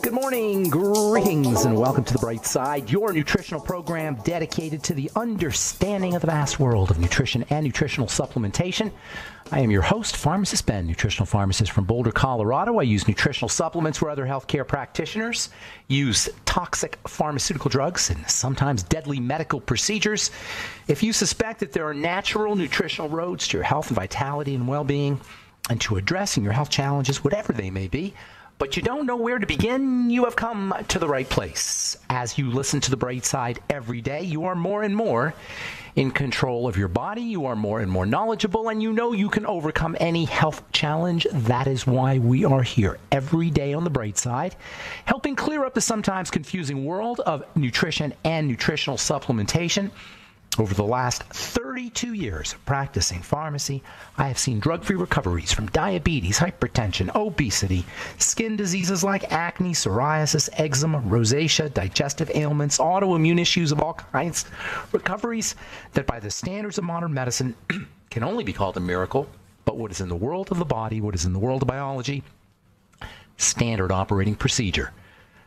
Good morning, greetings, and welcome to The Bright Side, your nutritional program dedicated to the understanding of the vast world of nutrition and nutritional supplementation. I am your host, Pharmacist Ben, nutritional pharmacist from Boulder, Colorado. I use nutritional supplements where other healthcare practitioners use toxic pharmaceutical drugs and sometimes deadly medical procedures. If you suspect that there are natural nutritional roads to your health and vitality and well-being and to addressing your health challenges, whatever they may be, but you don't know where to begin, you have come to the right place. As you listen to The Bright Side every day, you are more and more in control of your body. You are more and more knowledgeable, and you know you can overcome any health challenge. That is why we are here every day on The Bright Side, helping clear up the sometimes confusing world of nutrition and nutritional supplementation. Over the last 32 years of practicing pharmacy, I have seen drug-free recoveries from diabetes, hypertension, obesity, skin diseases like acne, psoriasis, eczema, rosacea, digestive ailments, autoimmune issues of all kinds, recoveries that by the standards of modern medicine can only be called a miracle, but what is in the world of the body, what is in the world of biology, standard operating procedure.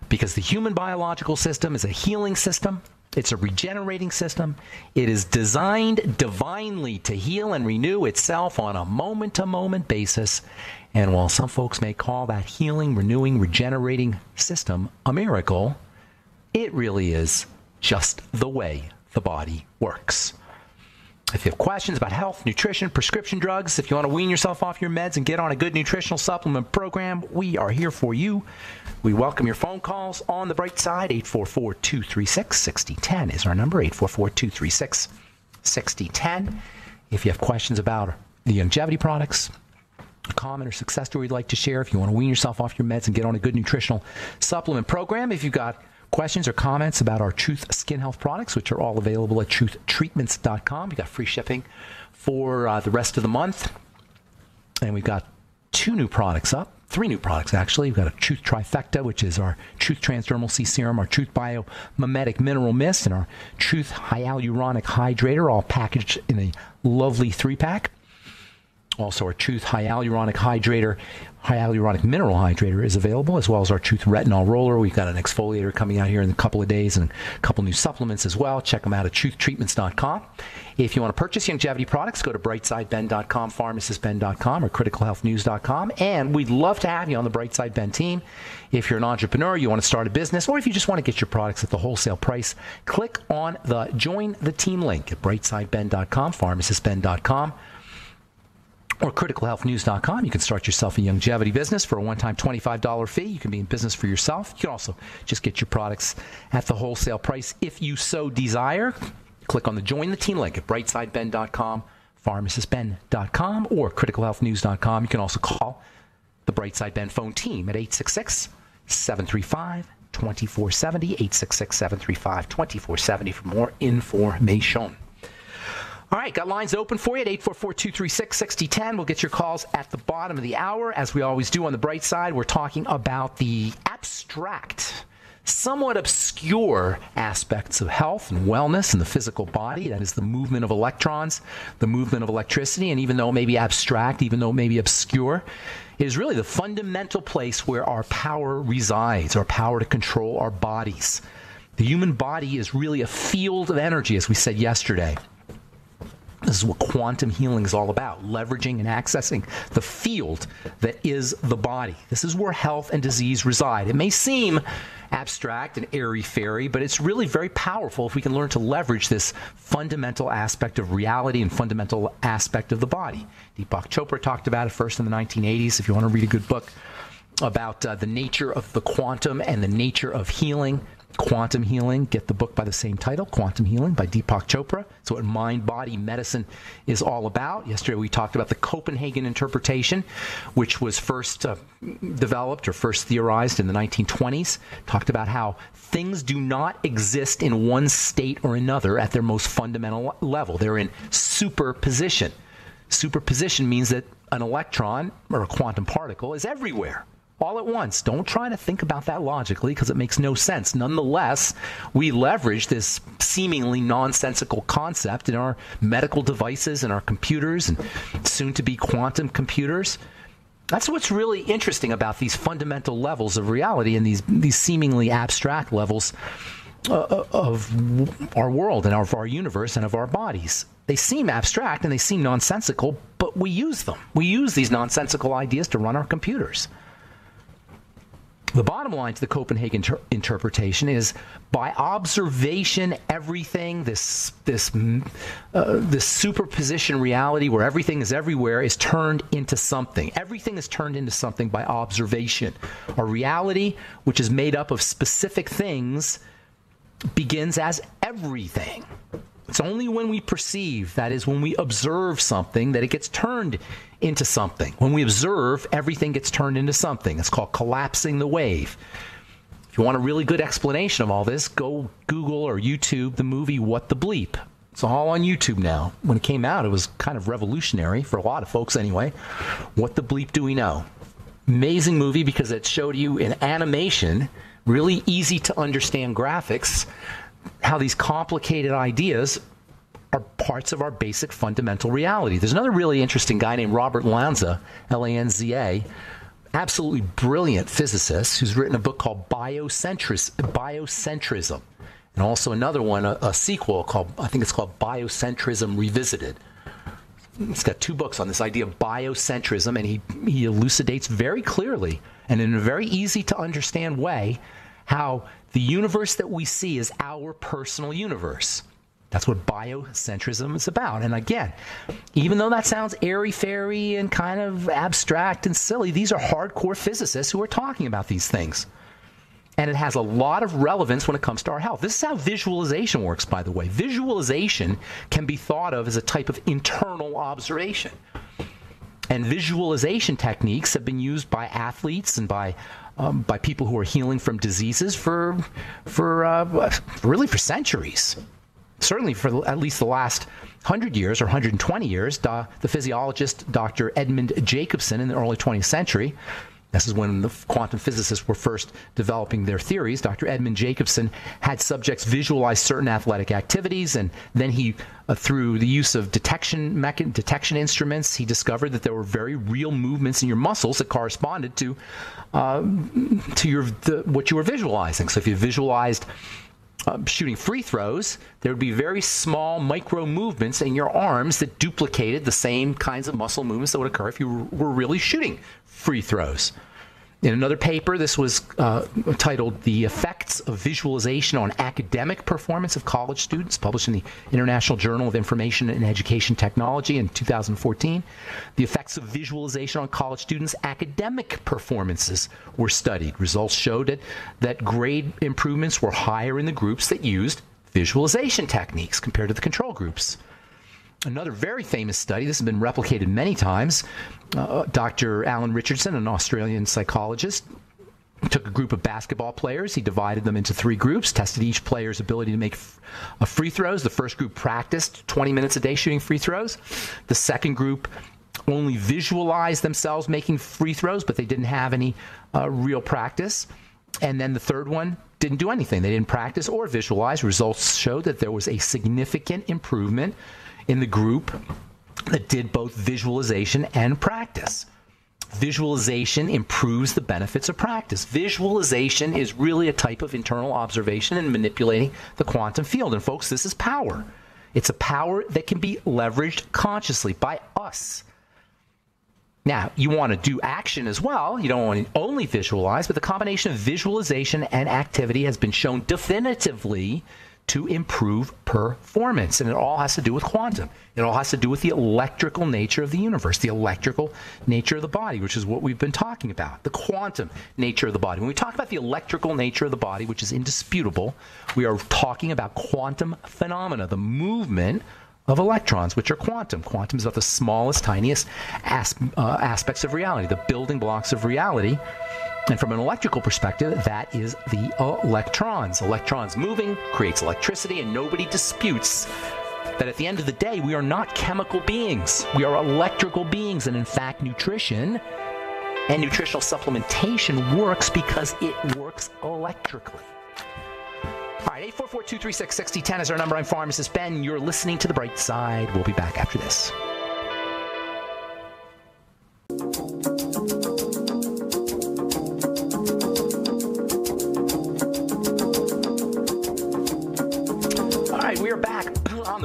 Because the human biological system is a healing system. It's a regenerating system. It is designed divinely to heal and renew itself on a moment-to-moment basis. And while some folks may call that healing, renewing, regenerating system a miracle, it really is just the way the body works. If you have questions about health, nutrition, prescription drugs, if you want to wean yourself off your meds and get on a good nutritional supplement program, we are here for you. We welcome your phone calls on The Bright Side. 844-236-6010 is our number, 844-236-6010. If you have questions about the longevity products, a comment or success story you'd like to share, if you want to wean yourself off your meds and get on a good nutritional supplement program, if you've got questions or comments about our Truth Skin Health products, which are all available at truthtreatments.com. We've got free shipping for the rest of the month. And we've got three new products, actually. We've got a Truth Trifecta, which is our Truth Transdermal C Serum, our Truth Biomimetic Mineral Mist, and our Truth Hyaluronic Hydrator, all packaged in a lovely 3-pack. Also, our Truth Hyaluronic Mineral Hydrator is available, as well as our Truth Retinol Roller. We've got an exfoliator coming out here in a couple of days and a couple new supplements as well. Check them out at truthtreatments.com. If you want to purchase longevity products, go to brightsideben.com, pharmacistben.com, or criticalhealthnews.com. And we'd love to have you on the Bright Side Ben team. If you're an entrepreneur, you want to start a business, or if you just want to get your products at the wholesale price, click on the Join the Team link at brightsideben.com, pharmacistben.com. or criticalhealthnews.com. You can start yourself a longevity business for a one-time $25 fee. You can be in business for yourself. You can also just get your products at the wholesale price if you so desire. Click on the Join the Team link at brightsideben.com, pharmacistben.com, or criticalhealthnews.com. You can also call the Brightside Ben phone team at 866-735-2470, 866-735-2470 for more information. All right, got lines open for you at 844-236-6010. We'll get your calls at the bottom of the hour. As we always do on The Bright Side, we're talking about the abstract, somewhat obscure aspects of health and wellness in the physical body. That is the movement of electrons, the movement of electricity. And even though it may be abstract, even though it may be obscure, it is really the fundamental place where our power resides, our power to control our bodies. The human body is really a field of energy, as we said yesterday. This is what quantum healing is all about, leveraging and accessing the field that is the body. This is where health and disease reside. It may seem abstract and airy-fairy, but it's really very powerful if we can learn to leverage this fundamental aspect of reality and fundamental aspect of the body. Deepak Chopra talked about it first in the 1980s. If you want to read a good book about the nature of the quantum and the nature of healing, Quantum Healing, get the book by the same title, Quantum Healing by Deepak Chopra. It's what mind-body medicine is all about. Yesterday we talked about the Copenhagen interpretation, which was first developed or first theorized in the 1920s. Talked about how things do not exist in one state or another at their most fundamental level. They're in superposition. Superposition means that an electron or a quantum particle is everywhere, all at once. Don't try to think about that logically because it makes no sense. Nonetheless, we leverage this seemingly nonsensical concept in our medical devices and our computers and soon to be quantum computers. That's what's really interesting about these fundamental levels of reality and these seemingly abstract levels of our world and of our universe and of our bodies. They seem abstract and they seem nonsensical, but we use them. We use these nonsensical ideas to run our computers. The bottom line to the Copenhagen interpretation is, by observation, everything, this superposition reality where everything is everywhere, is turned into something. Everything is turned into something by observation. A reality which is made up of specific things begins as everything. It's only when we perceive, that is, when we observe something, that it gets turned into something. When we observe, everything gets turned into something. It's called collapsing the wave. If you want a really good explanation of all this, go Google or YouTube the movie What the Bleep. It's all on YouTube now. When it came out, it was kind of revolutionary, for a lot of folks anyway. What the Bleep do we know? Amazing movie because it showed you in animation, really easy to understand graphics, how these complicated ideas are parts of our basic fundamental reality. There's another really interesting guy named Robert Lanza, Lanza, absolutely brilliant physicist, who's written a book called Biocentrism. And also another one, a sequel called, I think it's called Biocentrism Revisited. He's got 2 books on this idea of biocentrism, and he elucidates very clearly and in a very easy to understand way how the universe that we see is our personal universe. That's what biocentrism is about. And again, even though that sounds airy-fairy and kind of abstract and silly, these are hardcore physicists who are talking about these things. And it has a lot of relevance when it comes to our health. This is how visualization works, by the way. Visualization can be thought of as a type of internal observation. And visualization techniques have been used by athletes and by people who are healing from diseases for centuries. Certainly for at least the last 100 years or 120 years. The physiologist Dr. Edmund Jacobson in the early 20th century, this is when the quantum physicists were first developing their theories. Dr. Edmund Jacobson had subjects visualize certain athletic activities, and then he, through the use of detection instruments, he discovered that there were very real movements in your muscles that corresponded to what you were visualizing. So if you visualized shooting free throws, there would be very small micro movements in your arms that duplicated the same kinds of muscle movements that would occur if you were really shooting free throws. In another paper, this was titled The Effects of Visualization on Academic Performance of College Students, published in the International Journal of Information and Education Technology in 2014. The effects of visualization on college students' academic performances were studied. Results showed that grade improvements were higher in the groups that used visualization techniques compared to the control groups. Another very famous study, this has been replicated many times, Dr. Alan Richardson, an Australian psychologist, took a group of basketball players. He divided them into 3 groups, tested each player's ability to make free throws. The first group practiced 20 minutes a day shooting free throws. The second group only visualized themselves making free throws, but they didn't have any real practice. And then the third one didn't do anything. They didn't practice or visualize. Results showed that there was a significant improvement in the group that did both visualization and practice. Visualization improves the benefits of practice. Visualization is really a type of internal observation and manipulating the quantum field. And folks, this is power. It's a power that can be leveraged consciously by us. Now, you want to do action as well. You don't want to only visualize, but the combination of visualization and activity has been shown definitively to improve performance. And it all has to do with quantum. It all has to do with the electrical nature of the universe, the electrical nature of the body, which is what we've been talking about, the quantum nature of the body. When we talk about the electrical nature of the body, which is indisputable, we are talking about quantum phenomena, the movement of electrons, which are quantum. Quantum is about the smallest, tiniest aspects of reality, the building blocks of reality. And from an electrical perspective, that is the electrons. Electrons moving creates electricity, and nobody disputes that at the end of the day, we are not chemical beings. We are electrical beings. And in fact, nutrition and nutritional supplementation works because it works electrically. All right, 844-236-6010 is our number. I'm Pharmacist Ben. You're listening to The Bright Side. We'll be back after this.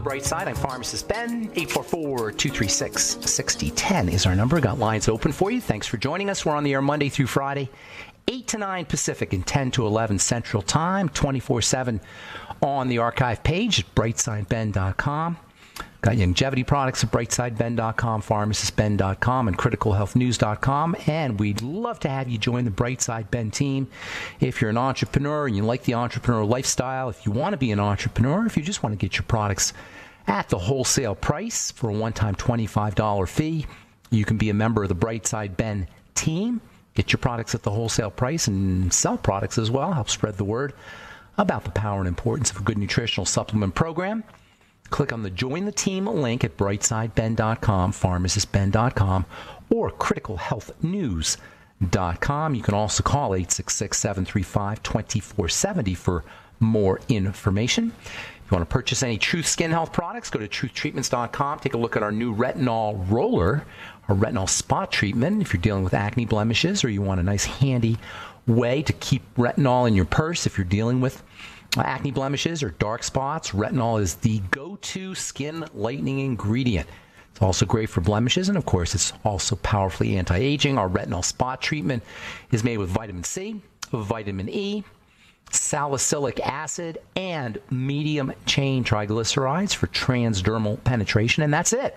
bright side. I'm Pharmacist Ben. 844-236-6010 is our number. Got lines open for you. Thanks for joining us. We're on the air Monday through Friday, 8 to 9 Pacific and 10 to 11 Central Time, 24/7 on the archive page at brightsideben.com. Got longevity products at brightsideben.com, pharmacistben.com, and criticalhealthnews.com. And we'd love to have you join the Brightside Ben team. If you're an entrepreneur and you like the entrepreneur lifestyle, if you want to be an entrepreneur, if you just want to get your products at the wholesale price for a one-time $25 fee, you can be a member of the Brightside Ben team. Get your products at the wholesale price and sell products as well. Help spread the word about the power and importance of a good nutritional supplement program. Click on the Join the Team link at brightsideben.com, pharmacistben.com, or criticalhealthnews.com. You can also call 866-735-2470 for more information. If you want to purchase any Truth Skin Health products, go to truthtreatments.com. Take a look at our new retinol roller, our retinol spot treatment. If you're dealing with acne blemishes or you want a nice handy way to keep retinol in your purse, if you're dealing with acne blemishes or dark spots, retinol is the go-to skin lightening ingredient. It's also great for blemishes, and of course, it's also powerfully anti-aging. Our retinol spot treatment is made with vitamin C, vitamin E, salicylic acid, and medium chain triglycerides for transdermal penetration, and that's it.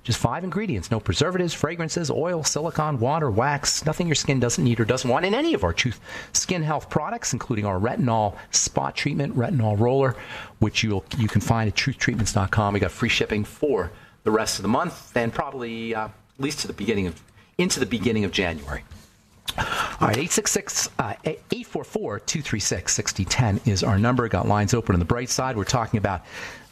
Just 5 ingredients, no preservatives, fragrances, oil, silicone, water, wax, nothing your skin doesn't need or doesn't want in any of our Truth Skin Health products, including our retinol spot treatment, retinol roller, which you can find at truthtreatments.com. We got free shipping for the rest of the month and probably at least into the beginning of January. All right, 844-236-6010 is our number. Got lines open on the bright side. We're talking about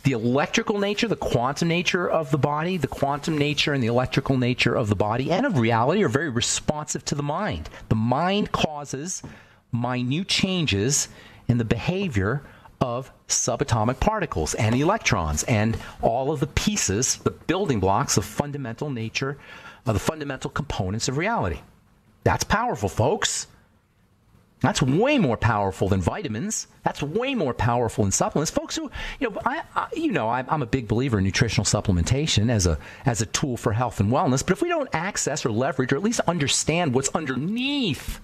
the electrical nature, the quantum nature of the body. The quantum nature and the electrical nature of the body and of reality are very responsive to the mind. The mind causes minute changes in the behavior of subatomic particles and electrons and all of the pieces, the building blocks of fundamental nature, the fundamental components of reality. That's powerful, folks. That's way more powerful than vitamins. That's way more powerful than supplements. Folks who, I'm a big believer in nutritional supplementation as a tool for health and wellness. But if we don't access or leverage or at least understand what's underneath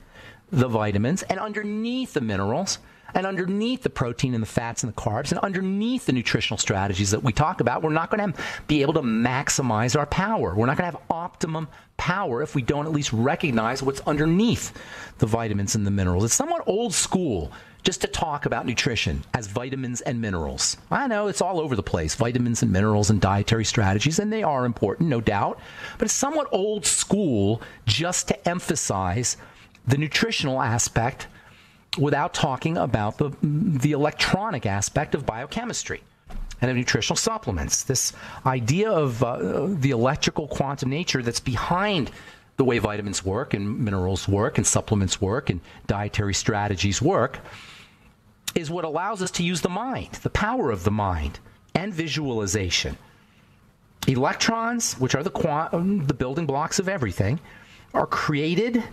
the vitamins and underneath the minerals and underneath the protein and the fats and the carbs and underneath the nutritional strategies that we talk about, we're not going to be able to maximize our power. We're not going to have optimum power if we don't at least recognize what's underneath the vitamins and the minerals. It's somewhat old school just to talk about nutrition as vitamins and minerals. I know it's all over the place, vitamins and minerals and dietary strategies, and they are important, no doubt. But it's somewhat old school just to emphasize the nutritional aspect without talking about the electronic aspect of biochemistry and of nutritional supplements. This idea of the electrical quantum nature that's behind the way vitamins work and minerals work and supplements work and dietary strategies work is what allows us to use the mind, the power of the mind, and visualization. Electrons, which are the building blocks of everything, are created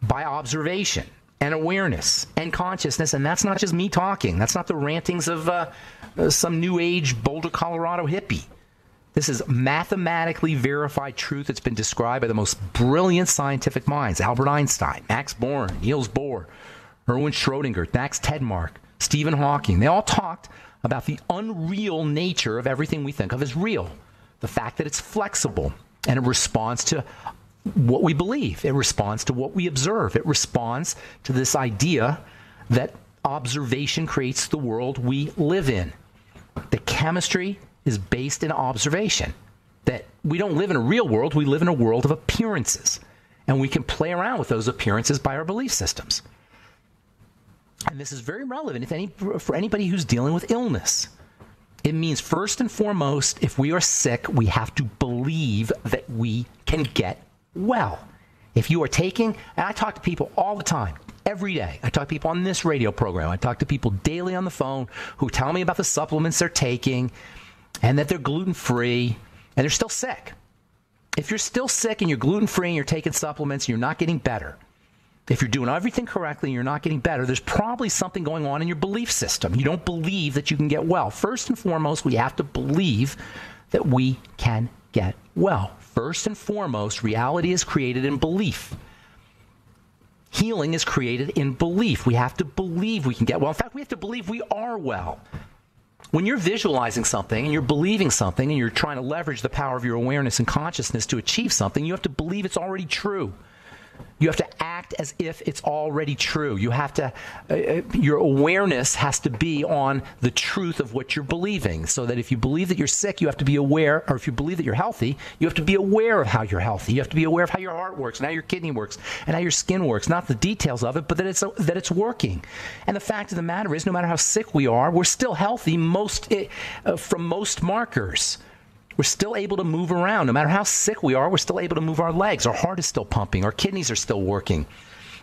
by observation and awareness and consciousness, and that's not just me talking. That's not the rantings of some new age Boulder, Colorado hippie. This is mathematically verified truth that's been described by the most brilliant scientific minds: Albert Einstein, Max Born, Niels Bohr, Erwin Schrödinger, Max Tegmark, Stephen Hawking. They all talked about the unreal nature of everything we think of as real. The fact that it's flexible and it responds to what we believe. It responds to what we observe. It responds to this idea that observation creates the world we live in. The chemistry is based in observation. That we don't live in a real world, we live in a world of appearances. And we can play around with those appearances by our belief systems. And this is very relevant for anybody who's dealing with illness. It means first and foremost, if we are sick, we have to believe that we can get well. If you are taking, and I talk to people all the time, every day. I talk to people on this radio program. I talk to people daily on the phone who tell me about the supplements they're taking and that they're gluten-free and they're still sick. If you're still sick and you're gluten-free and you're taking supplements and you're not getting better, If you're doing everything correctly and you're not getting better, there's probably something going on in your belief system. You don't believe that you can get well. First and foremost, we have to believe that we can get well. First and foremost, reality is created in belief. Healing is created in belief. We have to believe we can get well. In fact, we have to believe we are well. When you're visualizing something and you're believing something and you're trying to leverage the power of your awareness and consciousness to achieve something, you have to believe it's already true. You have to act as if it's already true. You have to, your awareness has to be on the truth of what you're believing. So that if you believe that you're sick, you have to be aware, or if you believe that you're healthy, you have to be aware of how you're healthy. You have to be aware of how your heart works, and how your kidney works, and how your skin works. Not the details of it, but that it's working. And the fact of the matter is, no matter how sick we are, we're still healthy from most markers. We're still able to move around. No matter how sick we are, we're still able to move our legs. Our heart is still pumping. Our kidneys are still working.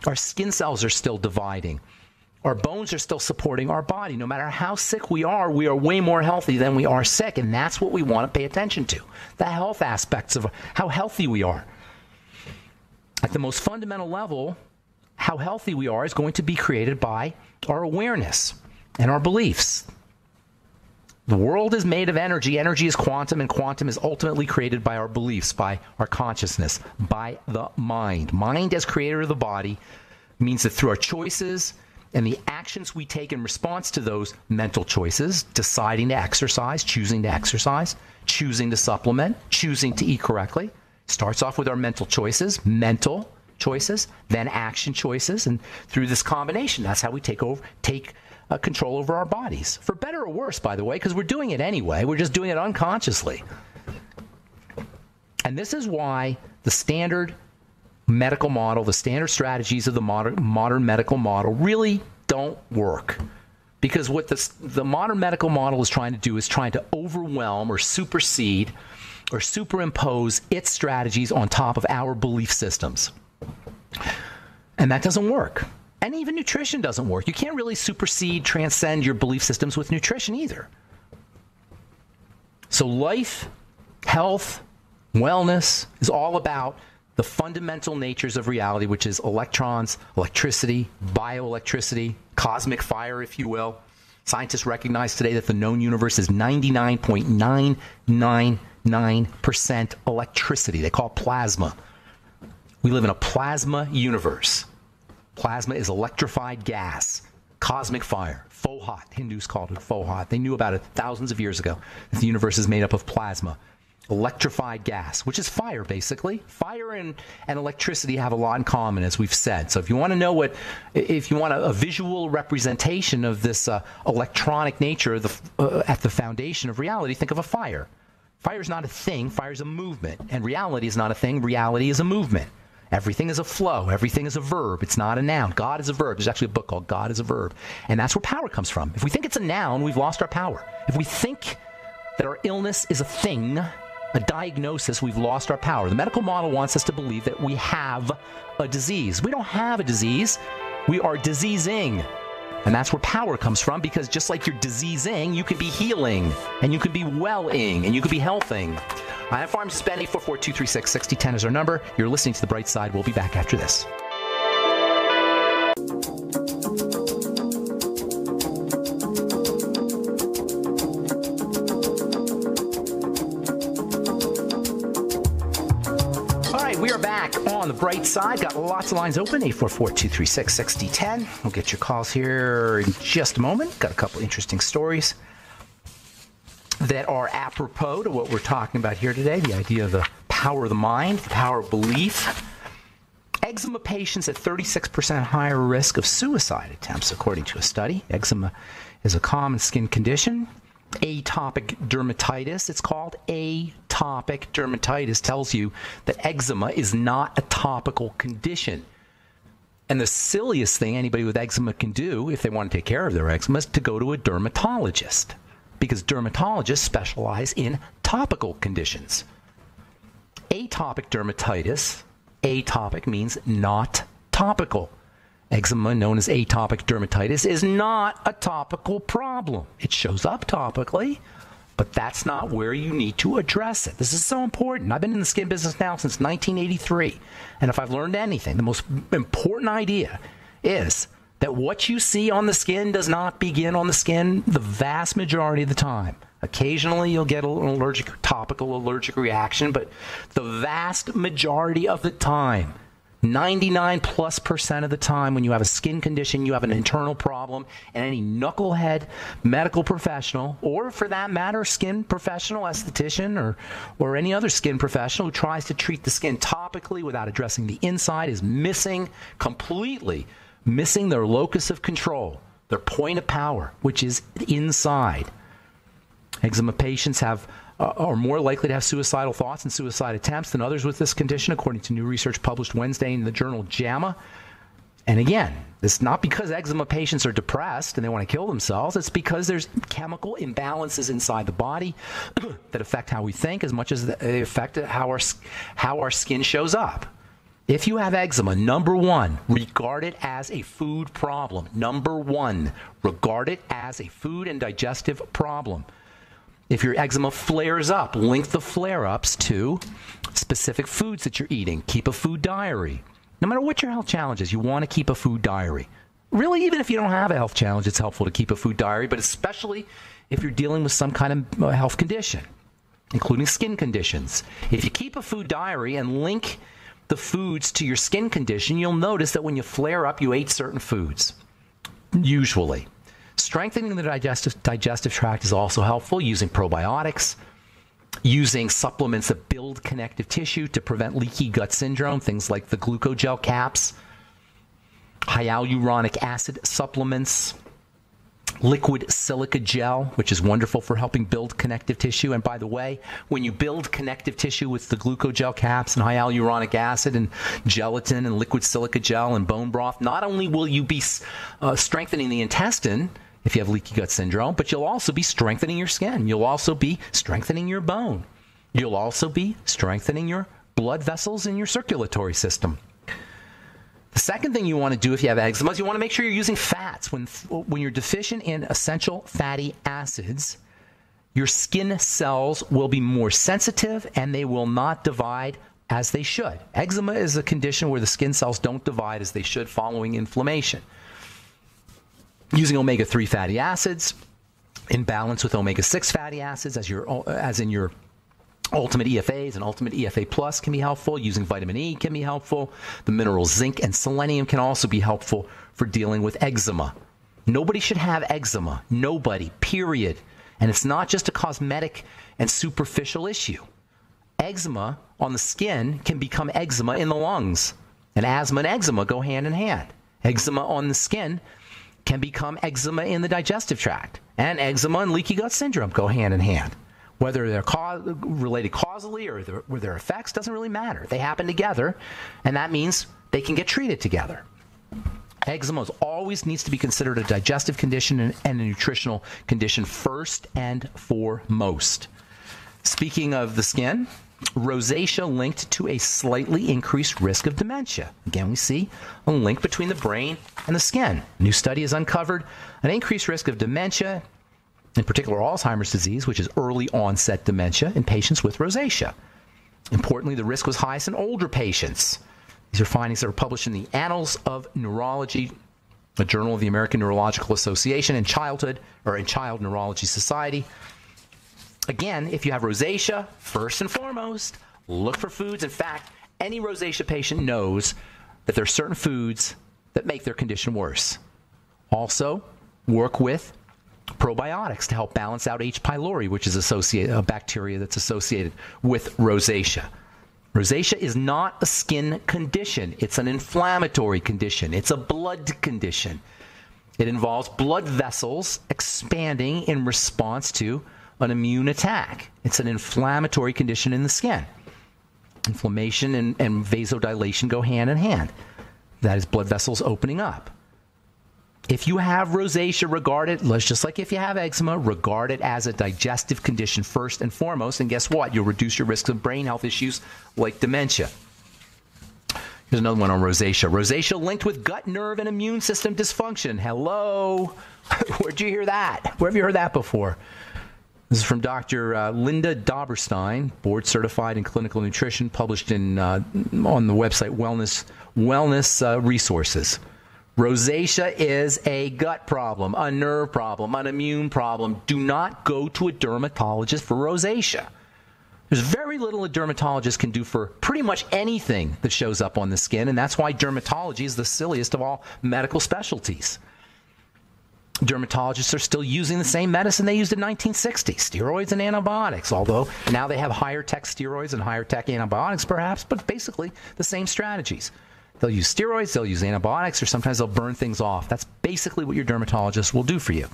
Our skin cells are still dividing. Our bones are still supporting our body. No matter how sick we are way more healthy than we are sick. And that's what we want to pay attention to. The health aspects of how healthy we are. At the most fundamental level, how healthy we are is going to be created by our awareness and our beliefs. The world is made of energy. Energy is quantum, and quantum is ultimately created by our beliefs, by our consciousness, by the mind. Mind, as creator of the body, means that through our choices and the actions we take in response to those mental choices, deciding to exercise, choosing to supplement, choosing to eat correctly, starts off with our mental choices, then action choices, and through this combination, that's how we take control over our bodies. For better or worse, by the way, because we're doing it anyway. We're just doing it unconsciously. And this is why the standard medical model, the standard strategies of the modern medical model really don't work. Because what the modern medical model is trying to do is trying to overwhelm or supersede or superimpose its strategies on top of our belief systems. And that doesn't work. And even nutrition doesn't work. You can't really transcend your belief systems with nutrition either. So life, health, wellness is all about the fundamental natures of reality, which is electrons, electricity, bioelectricity, cosmic fire, if you will. Scientists recognize today that the known universe is 99.999% electricity. They call it plasma. We live in a plasma universe. Plasma is electrified gas, cosmic fire, fohat. Hindus called it fohat. They knew about it thousands of years ago, that the universe is made up of plasma, electrified gas, which is fire, basically. Fire and electricity have a lot in common, as we've said. So if you want to know if you want a visual representation of this electronic nature at the foundation of reality, think of a fire. Fire is not a thing. Fire is a movement. And reality is not a thing. Reality is a movement. Everything is a flow. Everything is a verb. It's not a noun. God is a verb. There's actually a book called God is a Verb. And that's where power comes from. If we think it's a noun, we've lost our power. If we think that our illness is a thing, a diagnosis, we've lost our power. The medical model wants us to believe that we have a disease. We don't have a disease. We are diseasing. And that's where power comes from, because just like you're diseasing, you can be healing, and you can be welling, and you can be healthing. I'm Pharmacist Ben. 844-236-6010 is our number. You're listening to The Bright Side. We'll be back after this. All right, we are back on The Bright Side. Got lots of lines open. 844-236-6010. We'll get your calls here in just a moment. Got a couple interesting stories that are apropos to what we're talking about here today, the idea of the power of the mind, the power of belief. Eczema patients at 36% higher risk of suicide attempts, according to a study. Eczema is a common skin condition. Atopic dermatitis, it's called. Atopic dermatitis tells you that eczema is not a topical condition. And the silliest thing anybody with eczema can do, if they want to take care of their eczema, is to go to a dermatologist, because dermatologists specialize in topical conditions. Atopic dermatitis, atopic means not topical. Eczema, known as atopic dermatitis, is not a topical problem. It shows up topically, But that's not where you need to address it. This is so important. I've been in the skin business now since 1983. And if I've learned anything, the most important idea is that what you see on the skin does not begin on the skin the vast majority of the time. Occasionally, you'll get an topical allergic reaction, but the vast majority of the time, 99+% of the time, when you have a skin condition, you have an internal problem, and any knucklehead medical professional, or for that matter, skin professional, esthetician, or any other skin professional who tries to treat the skin topically without addressing the inside is completely missing their locus of control, their point of power, which is inside. Eczema patients are more likely to have suicidal thoughts and suicide attempts than others with this condition, according to new research published Wednesday in the journal JAMA. And again, this is not because eczema patients are depressed and they want to kill themselves. It's because there's chemical imbalances inside the body that affect how we think as much as they affect how our skin shows up. If you have eczema, number one, regard it as a food problem. Number one, regard it as a food and digestive problem. If your eczema flares up, link the flare-ups to specific foods that you're eating. Keep a food diary. No matter what your health challenge is, you want to keep a food diary. Really, even if you don't have a health challenge, it's helpful to keep a food diary, but especially if you're dealing with some kind of health condition, including skin conditions. If you keep a food diary and link the foods to your skin condition, you'll notice that when you flare up, you ate certain foods, usually. Strengthening the digestive tract is also helpful, using probiotics, using supplements that build connective tissue to prevent leaky gut syndrome, things like the glucogel caps, hyaluronic acid supplements, liquid silica gel, which is wonderful for helping build connective tissue. And by the way, when you build connective tissue with the glucogel caps and hyaluronic acid and gelatin and liquid silica gel and bone broth, not only will you be strengthening the intestine if you have leaky gut syndrome, but you'll also be strengthening your skin. You'll also be strengthening your bone. You'll also be strengthening your blood vessels in your circulatory system. The second thing you want to do if you have eczema is you want to make sure you're using fats. When you're deficient in essential fatty acids, your skin cells will be more sensitive and they will not divide as they should. Eczema is a condition where the skin cells don't divide as they should following inflammation. Using omega-3 fatty acids in balance with omega-6 fatty acids as in your Ultimate EFAs and Ultimate EFA Plus can be helpful. Using vitamin E can be helpful. The minerals zinc and selenium can also be helpful for dealing with eczema. Nobody should have eczema. Nobody, period. And it's not just a cosmetic and superficial issue. Eczema on the skin can become eczema in the lungs. And asthma and eczema go hand in hand. Eczema on the skin can become eczema in the digestive tract. And eczema and leaky gut syndrome go hand in hand. Whether they're related causally or their effects doesn't really matter. They happen together, and that means they can get treated together. Eczema always needs to be considered a digestive condition and a nutritional condition first and foremost. Speaking of the skin, rosacea linked to a slightly increased risk of dementia. Again, we see a link between the brain and the skin. A new study has uncovered an increased risk of dementia, in particular Alzheimer's disease, which is early onset dementia in patients with rosacea. Importantly, the risk was highest in older patients. These are findings that were published in the Annals of Neurology, a journal of the American Neurological Association, and Child Neurology Society. Again, if you have rosacea, first and foremost, look for foods. In fact, any rosacea patient knows that there are certain foods that make their condition worse. Also, work with probiotics to help balance out H. pylori, which is a bacteria that's associated with rosacea. Rosacea is not a skin condition. It's an inflammatory condition. It's a blood condition. It involves blood vessels expanding in response to an immune attack. It's an inflammatory condition in the skin. Inflammation and vasodilation go hand in hand. That is blood vessels opening up. If you have rosacea, regard it, just like if you have eczema, regard it as a digestive condition first and foremost. And guess what? You'll reduce your risk of brain health issues like dementia. Here's another one on rosacea. Rosacea linked with gut, nerve, and immune system dysfunction. Hello? Where'd you hear that? Where have you heard that before? This is from Dr. Linda Doberstein, board certified in clinical nutrition, published in on the website Wellness Resources. Rosacea is a gut problem, a nerve problem, an immune problem. Do not go to a dermatologist for rosacea. There's very little a dermatologist can do for pretty much anything that shows up on the skin, and that's why dermatology is the silliest of all medical specialties. Dermatologists are still using the same medicine they used in 1960, steroids and antibiotics, although now they have higher-tech steroids and higher-tech antibiotics perhaps, but basically the same strategies. They'll use steroids, they'll use antibiotics, or sometimes they'll burn things off. That's basically what your dermatologist will do for you.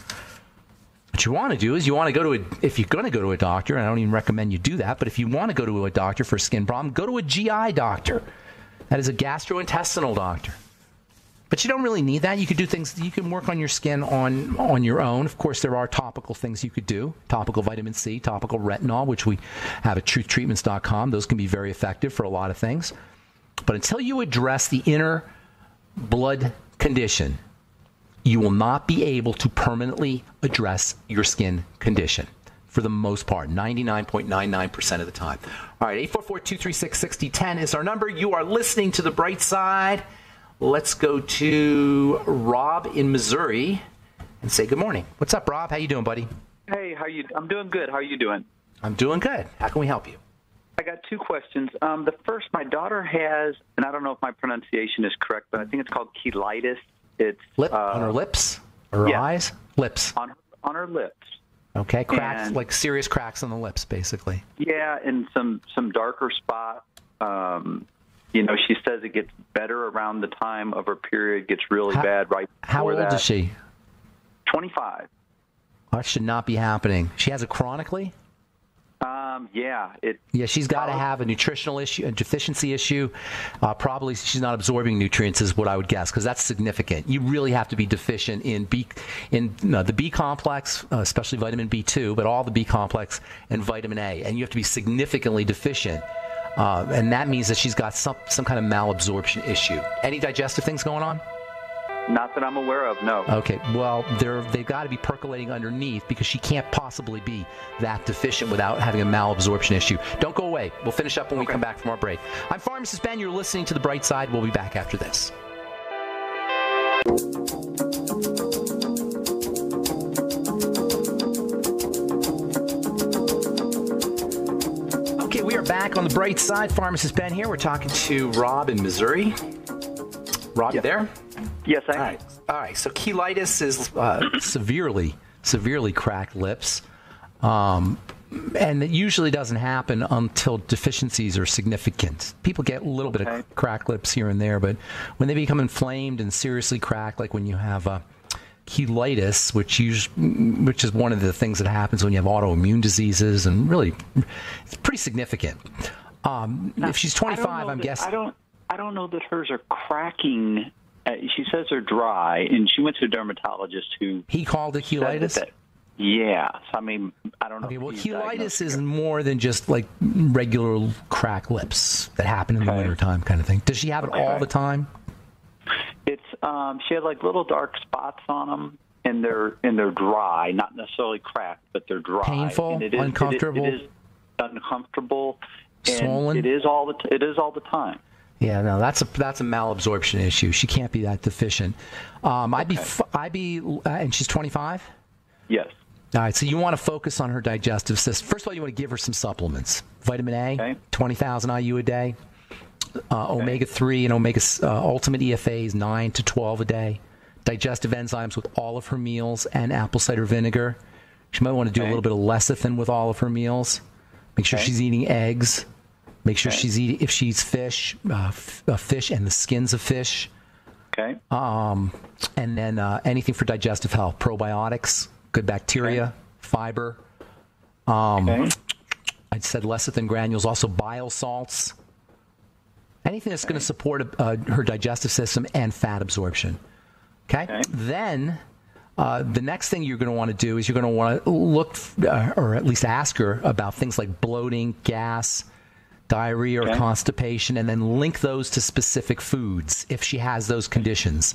What you want to do is you want to go to if you're going to go to a doctor, and I don't even recommend you do that, but if you want to go to a doctor for a skin problem, go to a GI doctor. That is a gastrointestinal doctor. But you don't really need that. You could do things, you can work on your skin on your own. Of course, there are topical things you could do. Topical vitamin C, topical retinol, which we have at truthtreatments.com. Those can be very effective for a lot of things. But until you address the inner blood condition, you will not be able to permanently address your skin condition for the most part, 99.99% of the time. All right, 844-236-6010 is our number. You are listening to The Bright Side. Let's go to Rob in Missouri and say good morning. What's up, Rob? How you doing, buddy? Hey, I'm doing good. How are you doing? I'm doing good. How can we help you? I got two questions. The first, my daughter has, and I don't know if my pronunciation is correct, but I think it's called cheilitis. It's on her lips or her eyes? Lips. On her lips. Okay, cracks, like serious cracks on the lips, basically. Yeah, and some darker spots. You know, she says it gets better around the time of her period, gets really bad right before How old is she? 25. That should not be happening. She has it chronically? Yeah. She's got to have a nutritional issue, a deficiency issue. Probably she's not absorbing nutrients is what I would guess, because that's significant. You really have to be deficient in the B complex, especially vitamin B2, but all the B complex and vitamin A. And you have to be significantly deficient. And that means that she's got some kind of malabsorption issue. Any digestive things going on? Not that I'm aware of, no. Okay, well, they've got to be percolating underneath because she can't possibly be that deficient without having a malabsorption issue. Don't go away. We'll finish up when we come back from our break. I'm Pharmacist Ben. You're listening to The Bright Side. We'll be back after this. Okay, we are back on The Bright Side. Pharmacist Ben here. We're talking to Rob in Missouri. Rob, you there? Yes, I am. All right. So cheilitis is severely cracked lips. And it usually doesn't happen until deficiencies are significant. People get a little bit of cracked lips here and there, but when they become inflamed and seriously cracked, like when you have cheilitis, which is one of the things that happens when you have autoimmune diseases, and really, it's pretty significant. If she's 25, I'm guessing. I don't know that hers are cracking. She says they're dry, and she went to a dermatologist who... He called it cheilitis? Yeah. So, I mean, I don't know. Okay, well, cheilitis is more than just like regular cracked lips that happen in the wintertime kind of thing. Does she have it all the time? It's she has like little dark spots on them, and they're dry, not necessarily cracked, but they're dry. Painful, and uncomfortable. It is uncomfortable, and swollen. It is all the time. Yeah, no, that's a malabsorption issue. She can't be that deficient. And she's 25? Yes. All right, so you want to focus on her digestive system. First of all, you want to give her some supplements. Vitamin A, 20,000 IU a day. Omega-3 and Ultimate EFAs, 9 to 12 a day. Digestive enzymes with all of her meals and apple cider vinegar. She might want to do a little bit of lecithin with all of her meals. Make sure she's eating eggs. Make sure she's eating, if she eats fish, fish and the skins of fish. Okay. And then anything for digestive health, probiotics, good bacteria, fiber. I said lecithin granules, also bile salts. Anything that's going to support her digestive system and fat absorption. Okay? Then the next thing you're going to want to do is you're going to want to look, or at least ask her about things like bloating, gas, diarrhea or constipation, and then link those to specific foods if she has those conditions.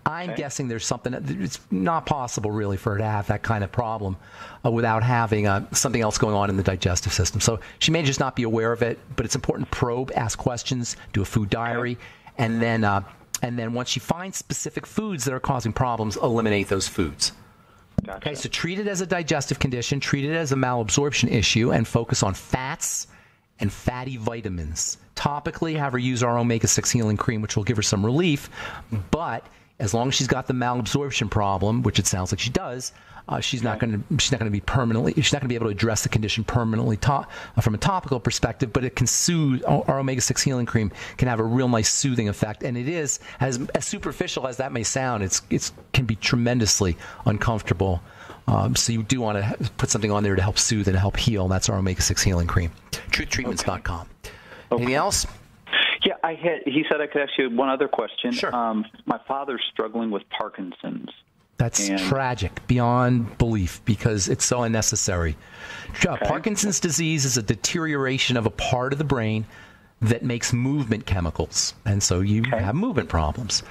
I'm guessing there's something. It's not possible, really, for her to have that kind of problem without having something else going on in the digestive system. So she may just not be aware of it, but it's important to probe, ask questions, do a food diary, and then once she finds specific foods that are causing problems, eliminate those foods. Gotcha. Okay, so treat it as a digestive condition, treat it as a malabsorption issue, and focus on fats and fatty vitamins. Topically, have her use our omega-6 healing cream, which will give her some relief, but as long as she's got the malabsorption problem, which it sounds like she does, she's not going to be able to address the condition permanently from a topical perspective. But it can soothe. Our omega-6 healing cream can have a real nice soothing effect, and it is as superficial as that may sound. It can be tremendously uncomfortable. So you do want to put something on there to help soothe and help heal. And that's our omega-6 healing cream. TruthTreatments.com. Anything else? Yeah, he said I could ask you one other question. Sure. My father's struggling with Parkinson's. That's tragic beyond belief because it's so unnecessary. Parkinson's disease is a deterioration of a part of the brain that makes movement chemicals, and so you have movement problems.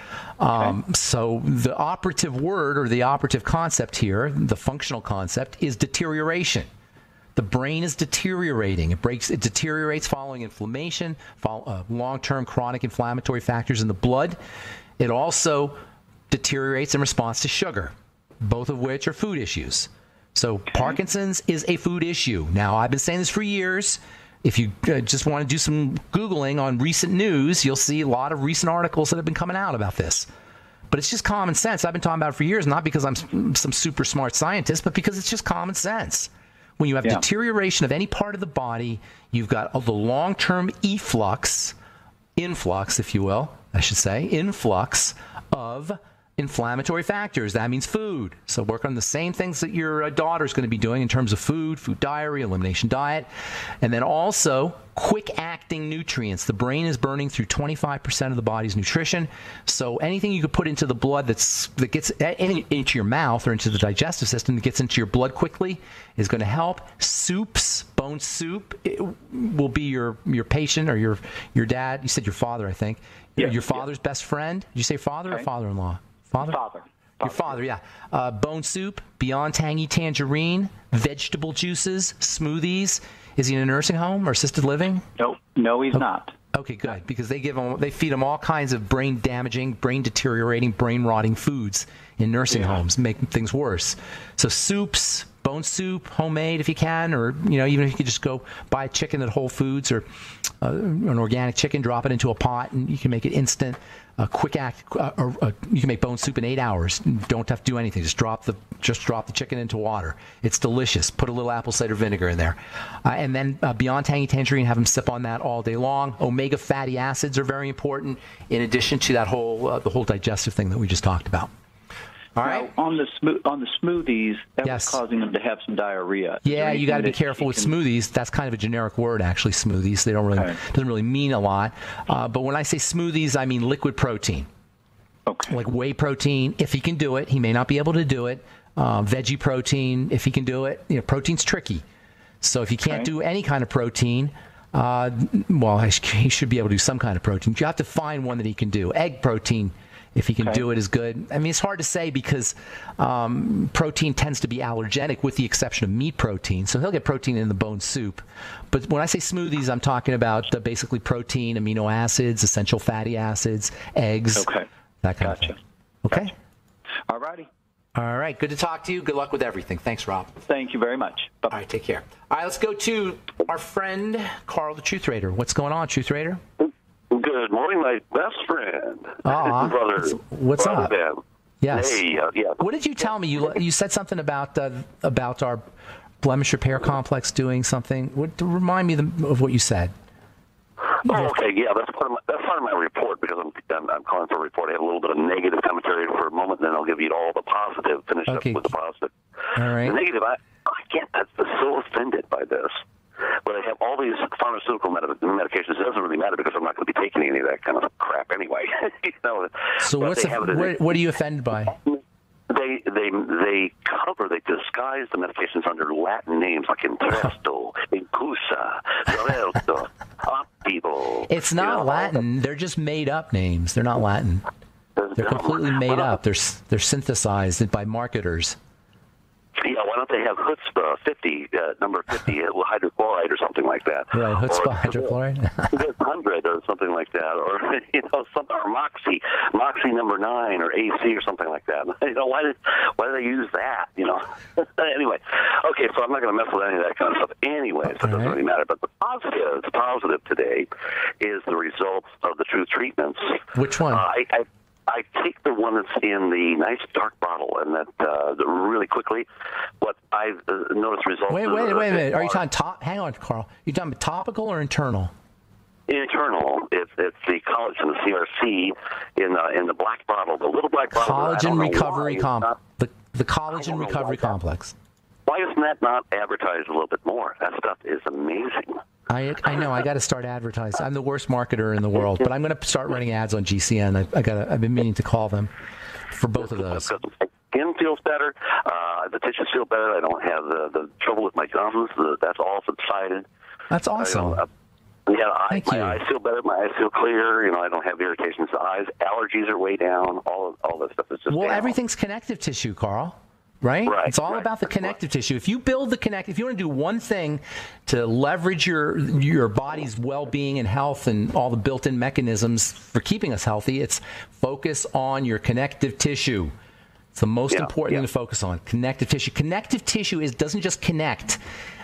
So the operative word or the operative concept here, the functional concept, is deterioration. The brain is deteriorating. It deteriorates following inflammation, long-term chronic inflammatory factors in the blood. It also deteriorates in response to sugar, both of which are food issues. So Parkinson's is a food issue. Now, I've been saying this for years. If you just want to do some Googling on recent news, you'll see a lot of recent articles that have been coming out about this. But it's just common sense. I've been talking about it for years, not because I'm some super smart scientist, but because it's just common sense. When you have deterioration of any part of the body, you've got the long-term influx, if you will, I should say, influx of inflammatory factors. That means food. So work on the same things that your daughter's going to be doing in terms of food diary, elimination diet, and then also quick-acting nutrients. The brain is burning through 25% of the body's nutrition. So anything you could put into the blood that gets into your mouth or into the digestive system that gets into your blood quickly is going to help. Soups, bone soup, it will be your patient or your dad. You said your father, I think. Yeah, your father's best friend. Did you say father or father-in-law? Father. Your father, yeah. Bone soup, Beyond Tangy Tangerine, vegetable juices, smoothies. Is he in a nursing home or assisted living? No, he's not. Okay, good, because they feed him all kinds of brain damaging, brain deteriorating, brain rotting foods in nursing homes, making things worse. So soups, bone soup, homemade if you can, or even if you could just go buy chicken at Whole Foods or an organic chicken, drop it into a pot, and you can make it instant. A quick act. You can make bone soup in 8 hours. Don't have to do anything. Just drop the chicken into water. It's delicious. Put a little apple cider vinegar in there, and then Beyond Tangy Tangerine. Have them sip on that all day long. Omega fatty acids are very important. In addition to that the whole digestive thing that we just talked about. All right. Now, on the smoothies, that was causing them to have some diarrhea. Yeah, you got to be careful with smoothies. That's kind of a generic word, actually. Smoothies. They don't really doesn't really mean a lot. But when I say smoothies, I mean liquid protein. Okay. Like whey protein, if he can do it. He may not be able to do it. Veggie protein, if he can do it. Protein's tricky. So if you can't do any kind of protein, he should be able to do some kind of protein. You have to find one that he can do. Egg protein, if he can do it, is good. I mean, it's hard to say because protein tends to be allergenic with the exception of meat protein. So he'll get protein in the bone soup. But when I say smoothies, I'm talking about basically protein, amino acids, essential fatty acids, eggs, that kind of thing. Okay? Gotcha. All righty. All right. Good to talk to you. Good luck with everything. Thanks, Rob. Thank you very much. Bye-bye. All right. Take care. All right. Let's go to our friend, Carl, the Truth Raider. What's going on, Truth Raider? Good morning, my best friend. Brother. What's up? Ben. Yes. Hey, What did you tell me? You said something about our blemish repair complex doing something. Remind me of what you said. Oh, okay. Yeah, that's part of my report because I'm calling for a report. I have a little bit of negative commentary for a moment, and then I'll give you all the positive. Finish up with the positive. All right. The negative, I get that's so offended by this. But I have all these pharmaceutical medications. It doesn't really matter because I'm not going to be taking any of that kind of crap anyway. So what are you offended by? They disguise the medications under Latin names like Entresto, Incusa, Xarelto, Optivo. It's not Latin. They're just made up names. They're not Latin. They're They're completely made up. They're synthesized by marketers. Yeah, why don't they have chutzpah 50, number 50, hydrochloride or something like that? Right, chutzpah hydrochloride. 100 or something like that, or or Moxie number 9 or AC or something like that. Why did they use that? Anyway, okay, so I'm not going to mess with any of that kind of stuff. Anyway, so it doesn't really matter. But the positive today is the results of the Truth treatments. Which one? I take the one that's in the nice dark bottle, and that really quickly. What I've noticed results. Wait a minute. Are you talking Hang on, Carl. You talking topical or internal? Internal. It's the collagen, the CRC, in the black bottle, the little black bottle. Collagen recovery complex. The collagen recovery complex. Why isn't that not advertised a little bit more? That stuff is amazing. I know. I got to start advertising. I'm the worst marketer in the world, but I'm going to start running ads on GCN. I've been meaning to call them for both of those. Skin feels better. The tissues feel better. I don't have the trouble with my gums. That's all subsided. That's awesome. My eyes feel better. My eyes feel clear. I don't have irritations to the eyes. Allergies are way down. All that stuff is just down. Everything's connective tissue, Carl. Right? It's all about the connective tissue. If you build if you want to do one thing to leverage your body's well-being and health and all the built-in mechanisms for keeping us healthy, it's focus on your connective tissue. It's the most important thing to focus on, connective tissue. Connective tissue doesn't just connect,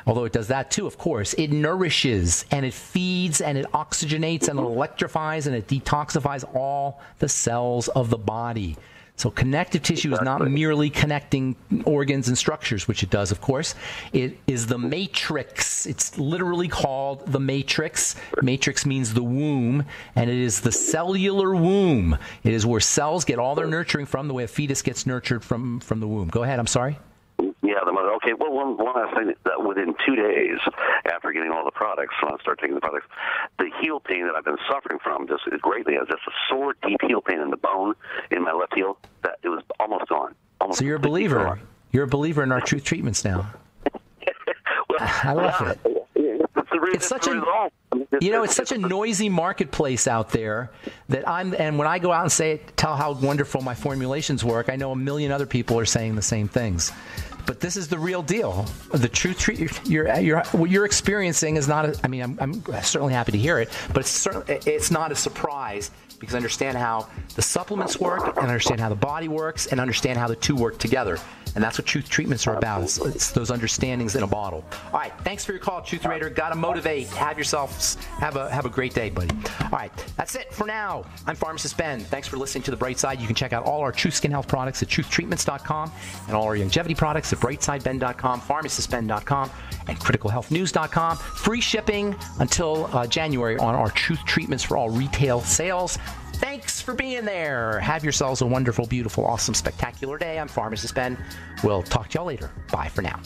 although it does that too, of course. It nourishes, and it feeds, and it oxygenates, and it electrifies, and it detoxifies all the cells of the body. So connective tissue is not merely connecting organs and structures, which it does, of course. It is the matrix. It's literally called the matrix. Matrix means the womb, and it is the cellular womb. It is where cells get all their nurturing from, the way a fetus gets nurtured from the womb. Go ahead. I'm sorry. Yeah, the mother. Okay, well, one last thing. That within 2 days after getting all the products, when I started taking the products, the heel pain that I've been suffering from just greatly, just a sore, deep heel pain in the bone in my left heel, that it was almost gone. So you're a believer. Gone. You're a believer in our Truth treatments now. I love it. It's such a noisy marketplace out there and when I go out and tell how wonderful my formulations work, I know a million other people are saying the same things. But this is the real deal. The Truth what you're experiencing is not. I'm certainly happy to hear it, but it's not a surprise because I understand how the supplements work, and understand how the body works, and understand how the two work together. And that's what Truth treatments are about. It's those understandings in a bottle. All right. Thanks for your call, Truth Raider. Got to motivate. Have a great day, buddy. All right. That's it for now. I'm Pharmacist Ben. Thanks for listening to The Bright Side. You can check out all our Truth Skin Health products at truthtreatments.com and all our longevity products at brightsideben.com, pharmacistben.com, and criticalhealthnews.com. Free shipping until January on our Truth treatments for all retail sales. Thanks for being there. Have yourselves a wonderful, beautiful, awesome, spectacular day. I'm Pharmacist Ben. We'll talk to y'all later. Bye for now.